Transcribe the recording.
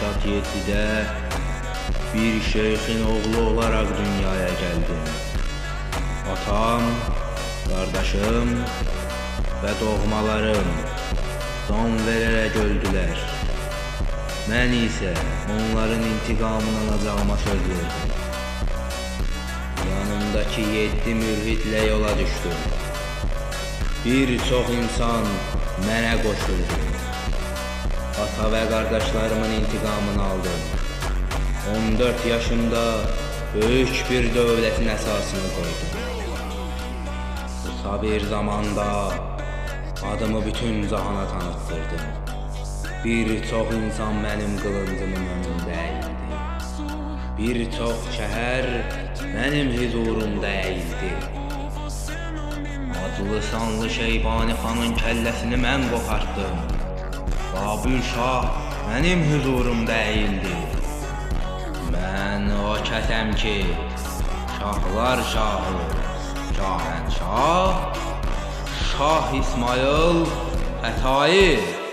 87'də bir şeyxin oğlu olaraq dünyaya gəldim. Atam, qardaşım və doğmalarım can verərək öldülər. Mən isə onların intiqamını alacağıma söz verdim. Yanımdakı 7 mürhidlə yola düşdüm. Bir çox insan mənə qoşuldu. Ata və qardaşlarımın intiqamını aldım. 14 yaşımda böyük bir dövlətin əsasını qoydum. Qısa bir zamanda adımı bütün cahana tanıtdırdım. Bir çox insan mənim qılıncımın önündə əyildi. Bir çox şəhər mənim huzurumda əyildi. Adlı sanlı Şeybani xanın kəlləsini mən qopartdım. Babür Şah mənim huzurumda əyildi. Mən o kəsəm ki, şahlar şahı, şahənşah, Şah İsmayıl Xətai.